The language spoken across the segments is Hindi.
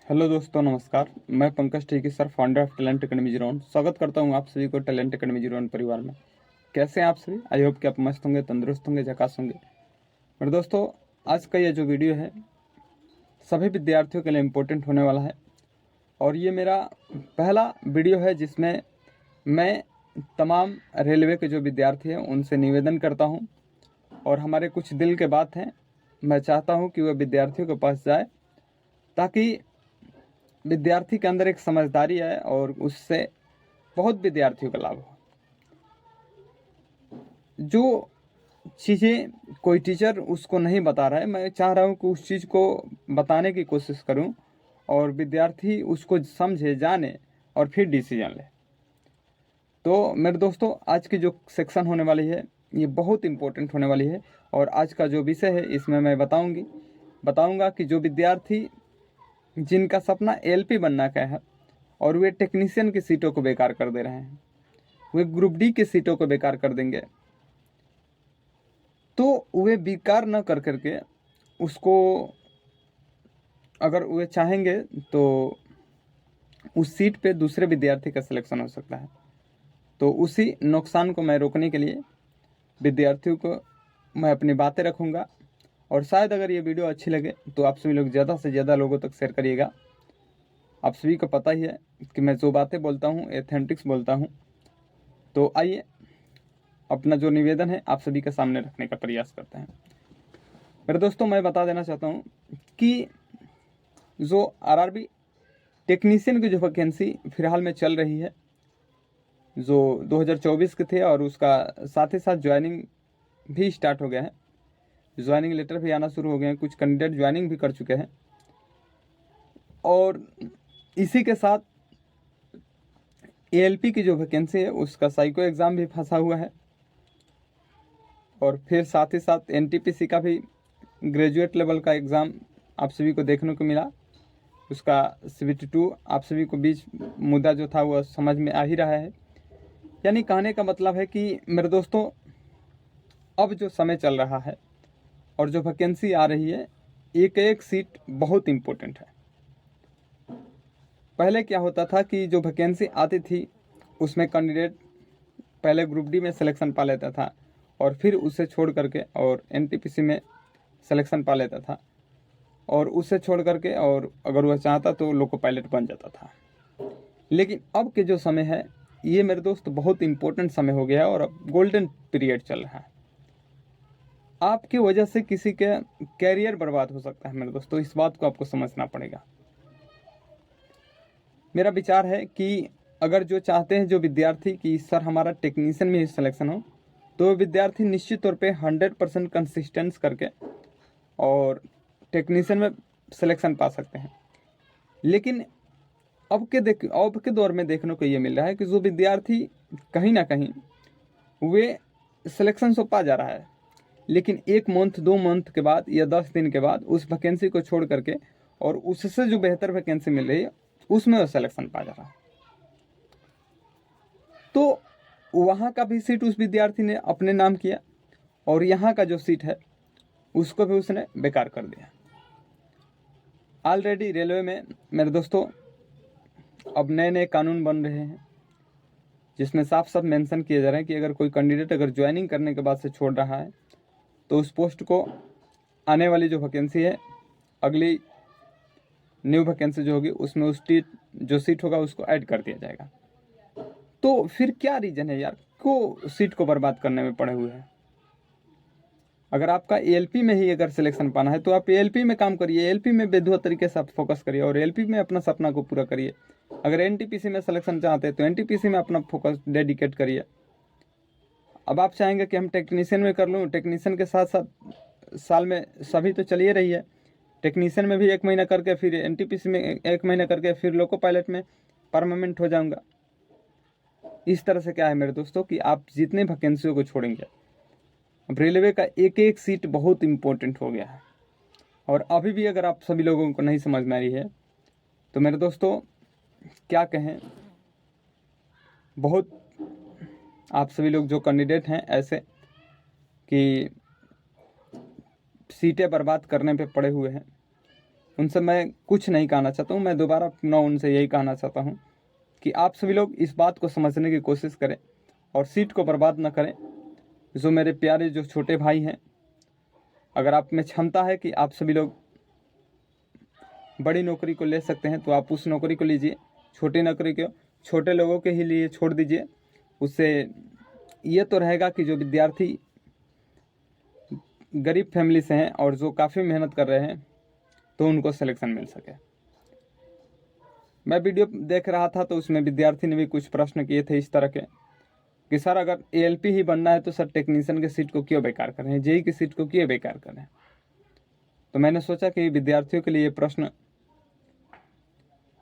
हेलो दोस्तों, नमस्कार। मैं Pankaj Tiki sir, founder of talent academy जीरोन। स्वागत करता हूं आप सभी को टैलेंट एकेडमी जीरोन परिवार में। कैसे हैं आप सभी? आई होप कि आप मस्त होंगे, तंदुरुस्त होंगे, झकास होंगे। मेरे दोस्तों, आज का ये जो वीडियो है सभी विद्यार्थियों के लिए इम्पोर्टेंट होने वाला है और ये मेरा पहला वीडियो है जिसमें मैं तमाम रेलवे के जो विद्यार्थी हैं उनसे निवेदन करता हूँ और हमारे कुछ दिल के बात हैं। मैं चाहता हूँ कि वह विद्यार्थियों के पास जाए ताकि विद्यार्थी के अंदर एक समझदारी है और उससे बहुत विद्यार्थियों का लाभ हो। जो चीज़ें कोई टीचर उसको नहीं बता रहा है, मैं चाह रहा हूँ कि उस चीज़ को बताने की कोशिश करूँ और विद्यार्थी उसको समझे, जाने और फिर डिसीजन ले। तो मेरे दोस्तों, आज की जो सेक्शन होने वाली है ये बहुत इम्पोर्टेंट होने वाली है और आज का जो विषय है इसमें मैं बताऊंगा कि जो विद्यार्थी जिनका सपना एलपी बनना का है और वे टेक्नीशियन की सीटों को बेकार कर दे रहे हैं, वे ग्रुप डी की सीटों को बेकार कर देंगे, तो वे बेकार न कर करके उसको अगर वे चाहेंगे तो उस सीट पे दूसरे विद्यार्थी का सिलेक्शन हो सकता है। तो उसी नुकसान को मैं रोकने के लिए विद्यार्थियों को मैं अपनी बातें रखूँगा और शायद अगर ये वीडियो अच्छी लगे तो आप सभी लोग ज़्यादा से ज़्यादा लोगों तक शेयर करिएगा। आप सभी को पता ही है कि मैं जो बातें बोलता हूँ एथेंटिक्स बोलता हूँ। तो आइए अपना जो निवेदन है आप सभी के सामने रखने का प्रयास करते हैं। मेरे दोस्तों, मैं बता देना चाहता हूँ कि जो आरआरबी टेक्नीशियन की जो वैकेंसी फिलहाल में चल रही है, जो 2024 के थे और उसका साथ ही साथ ज्वाइनिंग भी स्टार्ट हो गया है, ज्वाइनिंग लेटर भी आना शुरू हो गए हैं, कुछ कैंडिडेट ज्वाइनिंग भी कर चुके हैं और इसी के साथ एएलपी की जो वैकेंसी है उसका साइको एग्ज़ाम भी फंसा हुआ है और फिर साथ ही साथ एनटीपीसी का भी ग्रेजुएट लेवल का एग्ज़ाम आप सभी को देखने को मिला। उसका CBT2 आप सभी को बीच मुद्दा जो था वह समझ में आ ही रहा है। यानी कहने का मतलब है कि मेरे दोस्तों, अब जो समय चल रहा है और जो वैकेंसी आ रही है, एक एक सीट बहुत इम्पोर्टेंट है। पहले क्या होता था कि जो वैकेंसी आती थी उसमें कैंडिडेट पहले ग्रुप डी में सिलेक्शन पा लेता था और फिर उसे छोड़ करके और एनटीपीसी में सिलेक्शन पा लेता था और उसे छोड़ करके और अगर वह चाहता तो लोको पायलट बन जाता था। लेकिन अब के जो समय है ये मेरे दोस्त बहुत इम्पोर्टेंट समय हो गया है और अब गोल्डन पीरियड चल रहा है। आपकी वजह से किसी का कैरियर बर्बाद हो सकता है मेरे दोस्तों, इस बात को आपको समझना पड़ेगा। मेरा विचार है कि अगर जो चाहते हैं जो विद्यार्थी कि सर हमारा टेक्नीशियन में ही सिलेक्शन हो, तो विद्यार्थी निश्चित तौर पे 100% कंसिस्टेंस करके और टेक्नीशियन में सिलेक्शन पा सकते हैं। लेकिन अब के दौर में देखने को ये मिल रहा है कि जो विद्यार्थी कहीं ना कहीं वे सिलेक्शन तो पा जा रहा है, लेकिन 1 मंथ 2 मंथ के बाद या 10 दिन के बाद उस वैकेंसी को छोड़ करके और उससे जो बेहतर वैकेंसी मिल रही है उसमें वो सिलेक्शन पा जा रहा है। तो वहाँ का भी सीट उस विद्यार्थी ने अपने नाम किया और यहाँ का जो सीट है उसको भी उसने बेकार कर दिया। ऑलरेडी रेलवे में मेरे दोस्तों अब नए नए कानून बन रहे हैं जिसमें साफ साफ मेंशन किया जा रहा है कि अगर कोई कैंडिडेट अगर ज्वाइनिंग करने के बाद से छोड़ रहा है तो उस पोस्ट को आने वाली जो वैकेंसी है, अगली न्यू वैकेंसी जो होगी उसमें उस जो सीट होगा उसको ऐड कर दिया जाएगा। तो फिर क्या रीज़न है यार, क्यों सीट को बर्बाद करने में पड़े हुए हैं? अगर आपका एएलपी में ही अगर सिलेक्शन पाना है तो आप एएलपी में काम करिए, एएलपी में बेधुआ तरीके से आप फोकस करिए और एएलपी में अपना सपना को पूरा करिए। अगर एनटीपीसी में सिलेक्शन चाहते हैं तो एनटीपीसी में अपना फोकस डेडिकेट करिए। अब आप चाहेंगे कि हम टेक्नीशियन में कर लूँ, टेक्नीशियन के साथ साथ साल में सभी तो चलिए रही है, टेक्नीशियन में भी 1 महीना करके फिर एनटीपीसी में 1 महीना करके फिर लोको पायलट में परमानेंट हो जाऊंगा। इस तरह से क्या है मेरे दोस्तों कि आप जितने वैकेंसियों को छोड़ेंगे, अब रेलवे का एक एक सीट बहुत इम्पोर्टेंट हो गया है और अभी भी अगर आप सभी लोगों को नहीं समझ में आ रही है तो मेरे दोस्तों क्या कहें, बहुत आप सभी लोग जो कैंडिडेट हैं ऐसे कि सीटें बर्बाद करने पे पड़े हुए हैं उनसे मैं कुछ नहीं कहना चाहता हूँ। मैं दोबारा पुनः उनसे यही कहना चाहता हूँ कि आप सभी लोग इस बात को समझने की कोशिश करें और सीट को बर्बाद न करें। जो मेरे प्यारे जो छोटे भाई हैं, अगर आप में क्षमता है कि आप सभी लोग बड़ी नौकरी को ले सकते हैं तो आप उस नौकरी को लीजिए। छोटी नौकरी को छोटे लोगों के ही लिए छोड़ दीजिए। उससे ये तो रहेगा कि जो विद्यार्थी गरीब फैमिली से हैं और जो काफ़ी मेहनत कर रहे हैं तो उनको सिलेक्शन मिल सके। मैं वीडियो देख रहा था तो उसमें विद्यार्थी ने भी कुछ प्रश्न किए थे इस तरह के कि सर अगर एएलपी ही बनना है तो सर टेक्नीशियन की सीट को क्यों बेकार करें, जेई की सीट को क्यों बेकार करें। तो मैंने सोचा कि विद्यार्थियों के लिए ये प्रश्न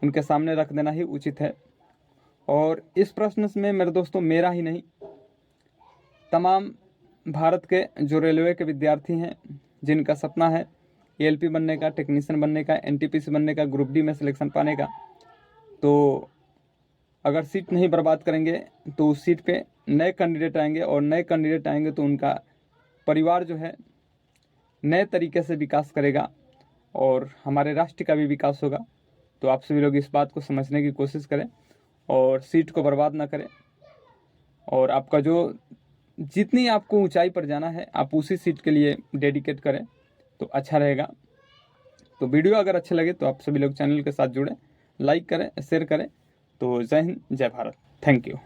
उनके सामने रख देना ही उचित है। और इस प्रश्न में मेरे दोस्तों मेरा ही नहीं, तमाम भारत के जो रेलवे के विद्यार्थी हैं जिनका सपना है एएलपी बनने का, टेक्नीशियन बनने का, एनटीपीसी बनने का, ग्रुप डी में सिलेक्शन पाने का, तो अगर सीट नहीं बर्बाद करेंगे तो उस सीट पे नए कैंडिडेट आएंगे और नए कैंडिडेट आएंगे तो उनका परिवार जो है नए तरीके से विकास करेगा और हमारे राष्ट्र का भी विकास होगा। तो आप सभी लोग इस बात को समझने की कोशिश करें और सीट को बर्बाद ना करें। और आपका जो जितनी आपको ऊंचाई पर जाना है आप उसी सीट के लिए डेडिकेट करें तो अच्छा रहेगा। तो वीडियो अगर अच्छे लगे तो आप सभी लोग चैनल के साथ जुड़ें, लाइक करें, शेयर करें। तो जय हिंद, जय भारत, थैंक यू।